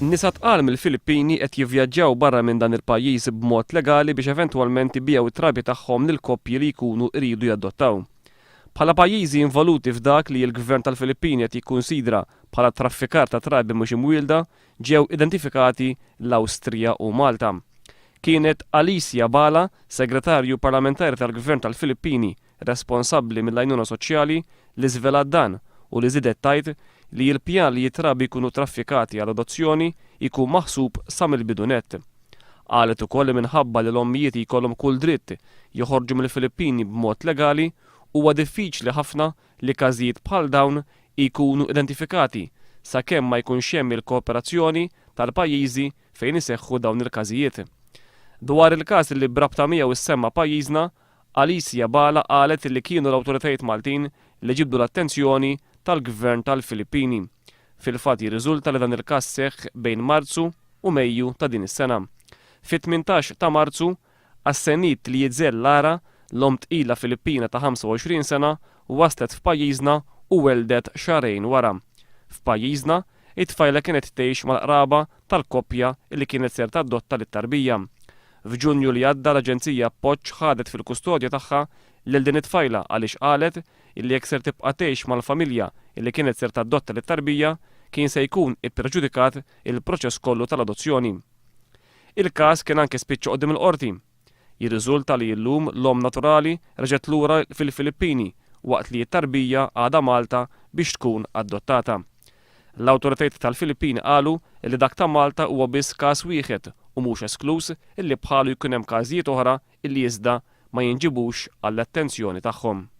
Nisa tqal mill-Filippini qed jivvjaġġaw barra minn dan il-pajjiż b'mod legali biex eventwalment ibiegħu it-trabi tagħhom lil koppji li jkunu jridu jaddottaw. Bħala pajjiżi involuti f'dak li l-Gvern tal-Filippini qed jikkunsidra bħala traffikar ta' trabi mhux imwielda, ġew identifikati l-Awstrija u Malta. Kienet Alicia Bala, segretarju parlamentari tal-Gvern tal-Filippini responsabbli mill-għajnuna soċjali, li żvelat dan u li żidet tajt li l-pjan li jitrabi jkunu traffikati għal adozzjoni jkun maħsub sa mill-bidu nett. Qalet ukoll minħabba li l-ommijiet jkollhom kull dritt joħorġu mill-Filippini b'mod legali huwa diffiċli ħafna li każijiet bħal dawn jkunu identifikati sakemm ma jkunx hemm il-kooperazzjoni tal-pajjiżi fejn iseħħu dawn il-każijiet. Dwar il-każ li brabta miegħu issemma pajjiżna, Alicia Bala qalet li kienu l-awtoritajiet Maltin li ġibdu l-attenzjoni tal-Gvern tal-Filippini. Fil-fatt jirriżulta li dan il-każ seħħ bejn Marzu u Mejju ta' din is-sena. Fit-18 ta' Marzu, Assenit li jitżel Lara, l-om tqila Filippina ta' 25 sena, waslet f'pajjiżna u weldet xarejn wara. F'pajjiżna, it-tfajla kienet tgħix mal-qraba tal-koppja li kienet ser tadotta lit-tarbija. F'Ġunju li għadda l-Aġenzija Appoġġ ħadet fil-kustodja tagħha lil din it-tfajla għaliex qalet illi jekk ser tibqa' tgħix mal-familja illi kienet ser tadotta lit-tarbija kien se jkun ippreġudikat il-proċess kollu tal-adozzjoni. Il-każ kien anke spiċċa qudiem il-qorti. Jirriżulta li llum l-om naturali reġgħet lura fil-Filippini waqt li t-tarbija għadha Malta biex tkun adottata. L-awtoritajiet tal-Filippini qalu li dak ta' Malta huwa biss każ wieħed u mhux esklus illi bħalu jkun hemm każijiet oħra illi iżda ma jinġibux għall-attenzjoni tagħhom.